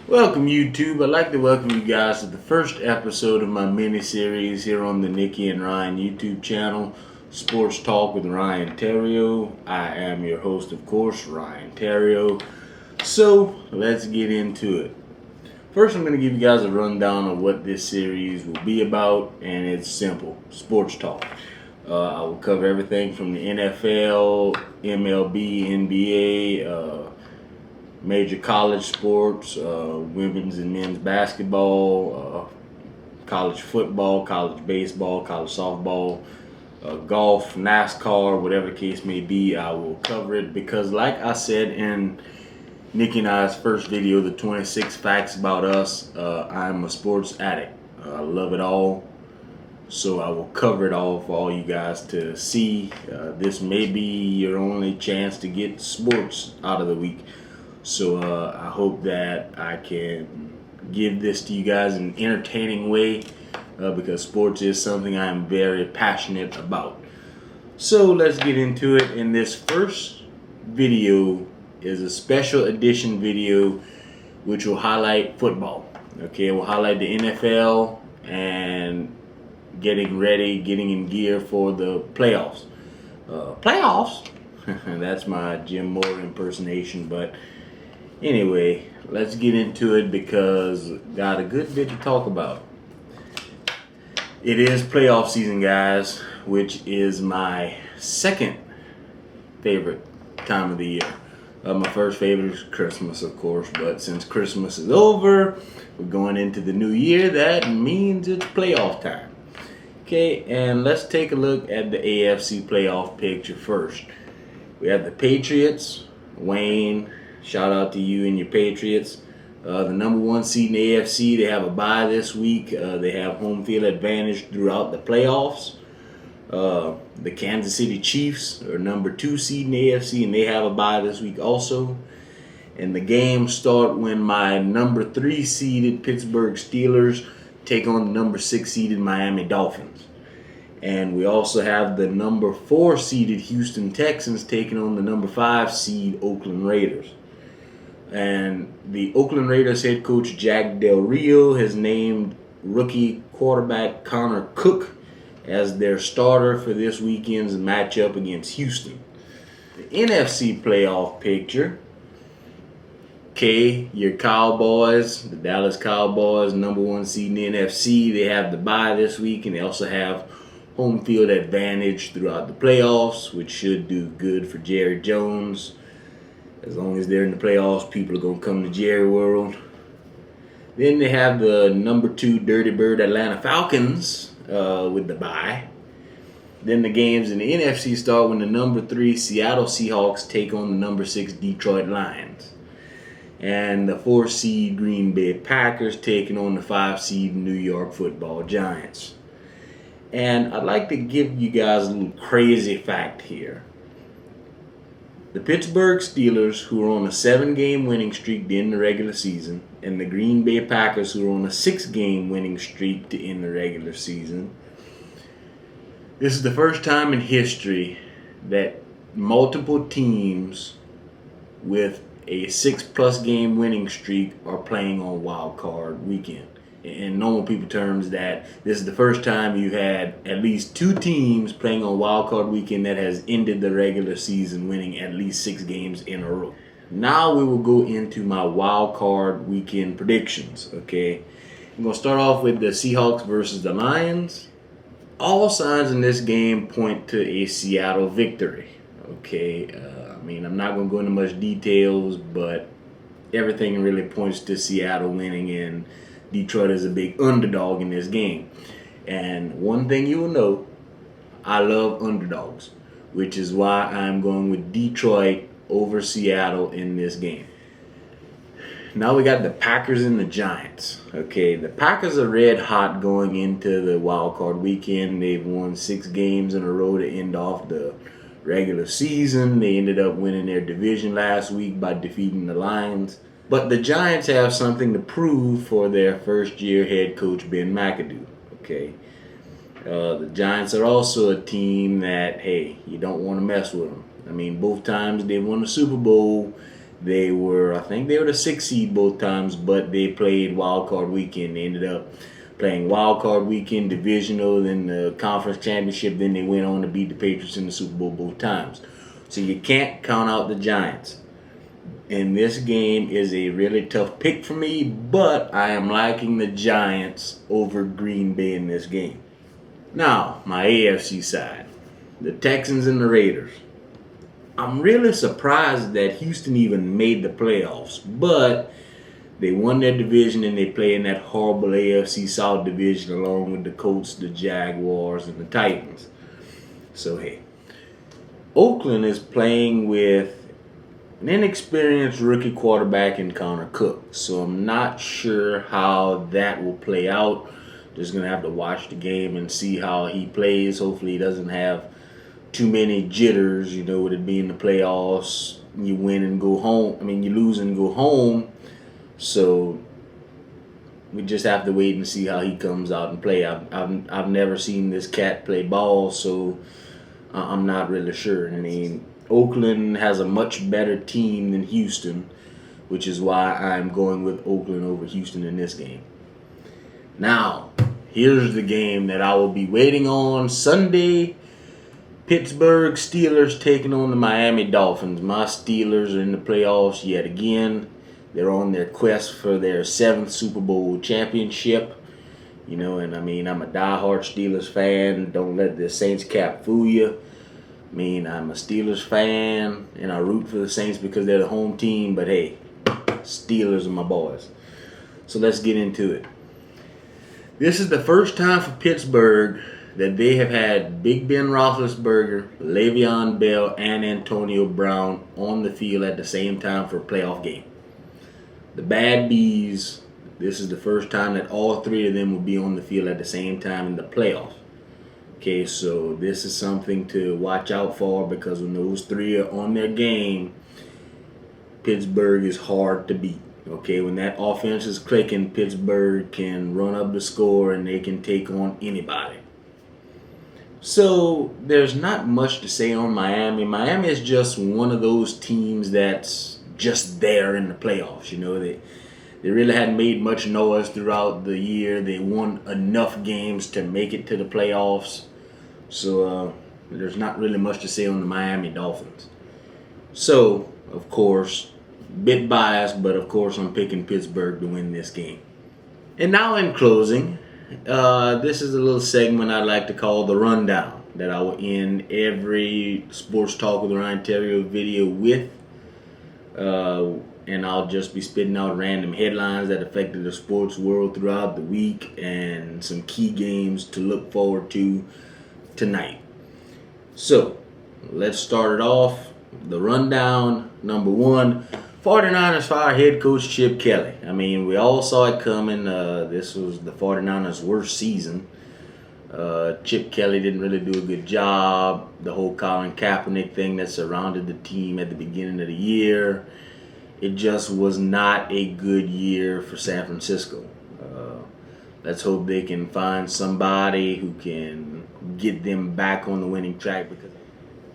Welcome YouTube. I'd like to welcome you guys to the first episode of my mini-series here on the Nikki and Ryan YouTube channel, Sports Talk with Ryan Theriot. I am your host, of course, Ryan Theriot. So, let's get into it. First, I'm going to give you guys a rundown of what this series will be about, and it's simple, sports talk. I will cover everything from the NFL, MLB, NBA, major college sports, women's and men's basketball, college football, college baseball, college softball, golf, NASCAR, whatever the case may be. I will cover it because, like I said in Nikki and I's first video, the 26 facts about us, I'm a sports addict. I love it all. So I will cover it all for all you guys to see. This may be your only chance to get sports out of the week. So I hope that I can give this to you guys in an entertaining way because sports is something I am very passionate about. So let's get into it. In this first video is a special edition video which will highlight football. Okay, we'll highlight the NFL and getting ready, getting in gear for the playoffs. Playoffs? That's my Jim Moore impersonation, but anyway, let's get into it because got a good bit to talk about. It is playoff season, guys, which is my second favorite time of the year. My first favorite is Christmas, of course, but since Christmas is over, we're going into the new year. That means it's playoff time. Okay, and let's take a look at the AFC playoff picture first. We have the Patriots, Wayne. Shout out to you and your Patriots. The number one seed in the AFC, they have a bye this week. They have home field advantage throughout the playoffs. The Kansas City Chiefs are number 2 seed in the AFC, and they have a bye this week also. And the games start when my number 3 seeded Pittsburgh Steelers take on the number 6 seeded Miami Dolphins. And we also have the number 4 seeded Houston Texans taking on the number 5 seed Oakland Raiders. And the Oakland Raiders head coach Jack Del Rio has named rookie quarterback Connor Cook as their starter for this weekend's matchup against Houston. The NFC playoff picture. Okay, your Cowboys, the Dallas Cowboys, number 1 seed in the NFC. They have the bye this week, and they also have home field advantage throughout the playoffs, which should do good for Jerry Jones. As long as they're in the playoffs, people are going to come to Jerry World. Then they have the number 2 Dirty Bird Atlanta Falcons with the bye. Then the games in the NFC start when the number 3 Seattle Seahawks take on the number 6 Detroit Lions. And the 4 seed Green Bay Packers taking on the 5 seed New York Football Giants. And I'd like to give you guys a little crazy fact here. The Pittsburgh Steelers, who are on a 7-game winning streak to end the regular season, and the Green Bay Packers, who are on a 6-game winning streak to end the regular season. This is the first time in history that multiple teams with a 6+ game winning streak are playing on wild card weekend. In normal people terms, that this is the first time you had at least 2 teams playing on wild card weekend that has ended the regular season winning at least 6 games in a row. Now we will go into my wild card weekend predictions. Okay, I'm going to start off with the Seahawks versus the Lions. All signs in this game point to a Seattle victory. Okay, I'm not going to go into much details, but everything really points to Seattle winning, and Detroit is a big underdog in this game. And one thing you will know, I love underdogs, which is why I'm going with Detroit over Seattle in this game. Now we got the Packers and the Giants. Okay, the Packers are red hot going into the wild card weekend. They've won 6 games in a row to end off the regular season. They ended up winning their division last week by defeating the Lions. But the Giants have something to prove for their first-year head coach, Ben McAdoo. Okay, the Giants are also a team that, hey, you don't want to mess with them. Both times they won the Super Bowl, I think they were the 6th seed both times, but they played wild card weekend. They ended up playing wild card weekend, divisional, then the conference championship. Then they went on to beat the Patriots in the Super Bowl both times. So you can't count out the Giants. And this game is a really tough pick for me, but I am liking the Giants over Green Bay in this game. Now, my AFC side, the Texans and the Raiders. I'm really surprised that Houston even made the playoffs, but they won their division and they play in that horrible AFC South division along with the Colts, the Jaguars, and the Titans. So, hey, Oakland is playing with an inexperienced rookie quarterback in Connor Cook. So I'm not sure how that will play out. Just going to have to watch the game and see how he plays. Hopefully he doesn't have too many jitters, with it being the playoffs. You win and go home. You lose and go home. So we just have to wait and see how he comes out and play. I've never seen this cat play ball, so I'm not really sure. Oakland has a much better team than Houston, which is why I'm going with Oakland over Houston in this game. Now, here's the game that I will be waiting on Sunday. Pittsburgh Steelers taking on the Miami Dolphins. My Steelers are in the playoffs yet again. They're on their quest for their 7th Super Bowl championship. I'm a diehard Steelers fan. Don't let the Saints cap fool you. I'm a Steelers fan, and I root for the Saints because they're the home team. But hey, Steelers are my boys. So let's get into it. This is the first time for Pittsburgh that they have had Big Ben Roethlisberger, Le'Veon Bell, and Antonio Brown on the field at the same time for a playoff game. The Bad Bees, this is the first time that all 3 of them will be on the field at the same time in the playoffs. Okay, so this is something to watch out for because when those 3 are on their game, Pittsburgh is hard to beat. Okay, when that offense is clicking, Pittsburgh can run up the score and they can take on anybody. So there's not much to say on Miami. Miami is just one of those teams that's just there in the playoffs. They really hadn't made much noise throughout the year. They won enough games to make it to the playoffs. So there's not really much to say on the Miami Dolphins. So, of course, bit biased, but of course I'm picking Pittsburgh to win this game. And now in closing, this is a little segment I like to call the rundown that I will end every Sports Talk with Ryan Theriot video with. And I'll just be spitting out random headlines that affected the sports world throughout the week and some key games to look forward to tonight. So, let's start it off. The rundown, number 1, 49ers fire head coach Chip Kelly. We all saw it coming. This was the 49ers' worst season. Chip Kelly didn't really do a good job. The whole Colin Kaepernick thing that surrounded the team at the beginning of the year. It just was not a good year for San Francisco. Let's hope they can find somebody who can get them back on the winning track. Because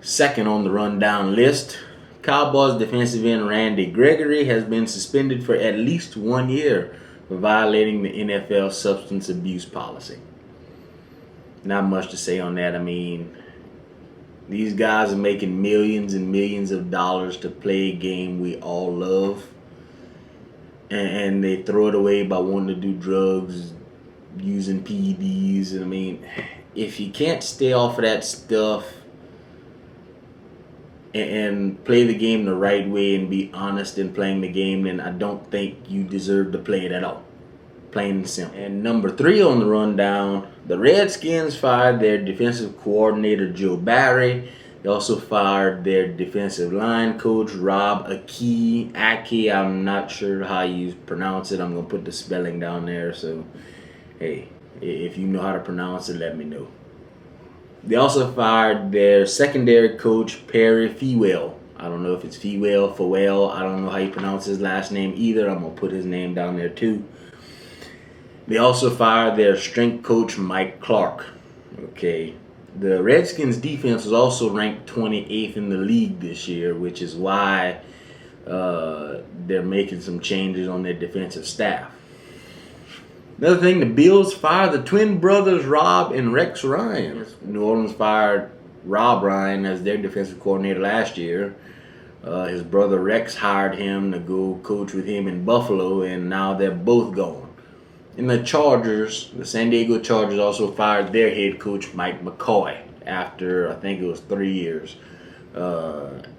second on the rundown list, Cowboys defensive end Randy Gregory has been suspended for at least 1 year for violating the NFL substance abuse policy. Not much to say on that. These guys are making millions and millions of dollars to play a game we all love. And they throw it away by wanting to do drugs, using PEDs. If you can't stay off of that stuff and play the game the right way and be honest in playing the game, then I don't think you deserve to play it at all. Plain and simple. And number 3 on the rundown, the Redskins fired their defensive coordinator Joe Barry. They also fired their defensive line coach Rob Aki. I'm not sure how you pronounce it. I'm going to put the spelling down there. So, hey, if you know how to pronounce it, let me know. They also fired their secondary coach Perry Fewell. I don't know if it's Fewell. I don't know how you pronounce his last name either. I'm going to put his name down there too. They also fired their strength coach, Mike Clark. Okay. The Redskins defense was also ranked 28th in the league this year, which is why they're making some changes on their defensive staff. Another thing, the Bills fired the twin brothers Rob and Rex Ryan. New Orleans fired Rob Ryan as their defensive coordinator last year. His brother Rex hired him to go coach with him in Buffalo, and now they're both gone. And the Chargers, the San Diego Chargers, also fired their head coach Mike McCoy after, I think it was 3 years.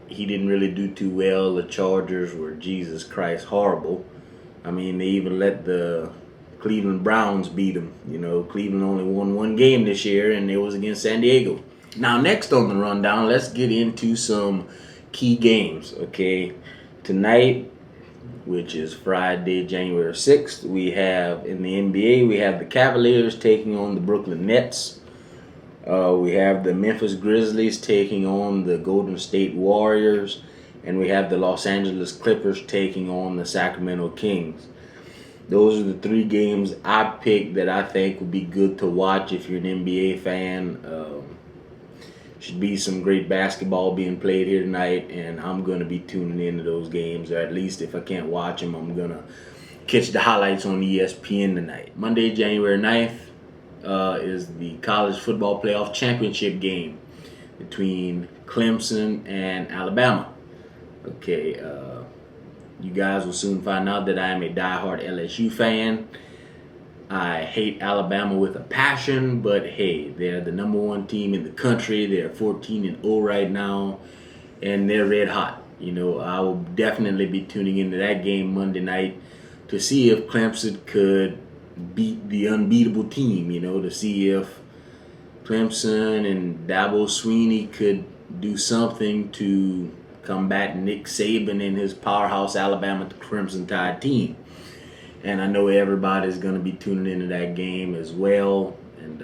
He didn't really do too well. The Chargers were, Jesus Christ, horrible. I mean, they even let the Cleveland Browns beat them. You know, Cleveland only won one game this year, and it was against San Diego. Now, next on the rundown, let's get into some key games, okay? Tonight, which is Friday, January 6th, we have, in the NBA, we have the Cavaliers taking on the Brooklyn Nets. We have the Memphis Grizzlies taking on the Golden State Warriors. And we have the Los Angeles Clippers taking on the Sacramento Kings. Those are the 3 games I picked that I think would be good to watch if you're an NBA fan. Should be some great basketball being played here tonight, and I'm going to be tuning into those games, or at least if I can't watch them, I'm going to catch the highlights on ESPN tonight. Monday, January 9th is the College Football Playoff Championship game between Clemson and Alabama. Okay, you guys will soon find out that I am a diehard LSU fan. I hate Alabama with a passion, but hey, they're the number 1 team in the country. They're 14-0 right now, and they're red hot. You know, I will definitely be tuning into that game Monday night to see if Clemson could beat the unbeatable team, you know, to see if Clemson and Dabo Swinney could do something to combat Nick Saban and his powerhouse Alabama Crimson Tide team. And I know everybody's going to be tuning into that game as well. And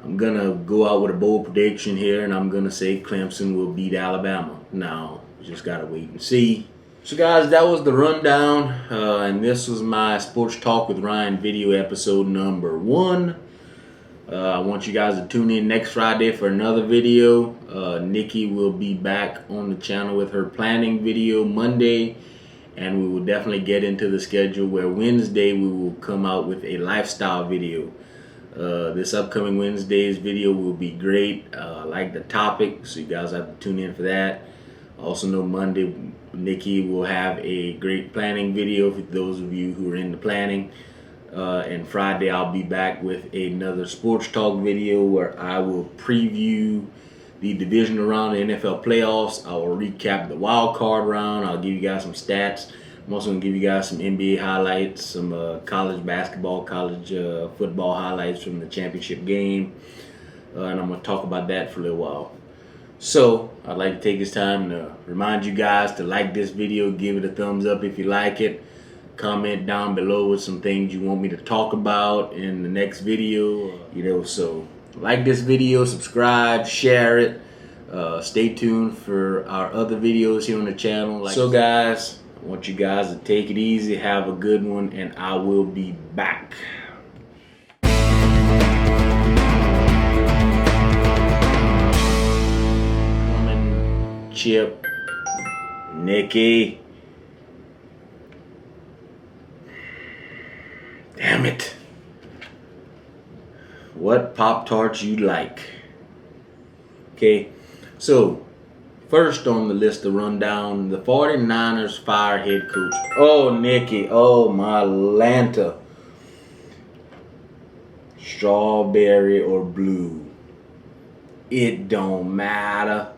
I'm going to go out with a bold prediction here, and I'm going to say Clemson will beat Alabama. Now, just got to wait and see. So, guys, that was the rundown. And this was my Sports Talk with Ryan video episode number 1. I want you guys to tune in next Friday for another video. Nikki will be back on the channel with her planning video Monday. And we will definitely get into the schedule where Wednesday we will come out with a lifestyle video. This upcoming Wednesday's video will be great. I like the topic, so you guys have to tune in for that. Also know Monday, Nikki will have a great planning video for those of you who are into planning. And Friday I'll be back with another sports talk video where I will preview the divisional round of the NFL playoffs. I will recap the wild card round. I'll give you guys some stats. I'm also going to give you guys some NBA highlights, some college basketball, college football highlights from the championship game. And I'm going to talk about that for a little while. So I'd like to take this time to remind you guys to like this video, give it a thumbs up if you like it. Comment down below with some things you want me to talk about in the next video. You know, so like this video, subscribe, share it. Stay tuned for our other videos here on the channel. So guys, I want you guys to take it easy, have a good one, and I will be back. Coming, Chip, Nikki. Damn it. What Pop-Tarts you like? Okay, so first on the list to run down, the 49ers fire head coach. Oh, Nikki. Oh, my Lanta. Strawberry or blue. It don't matter.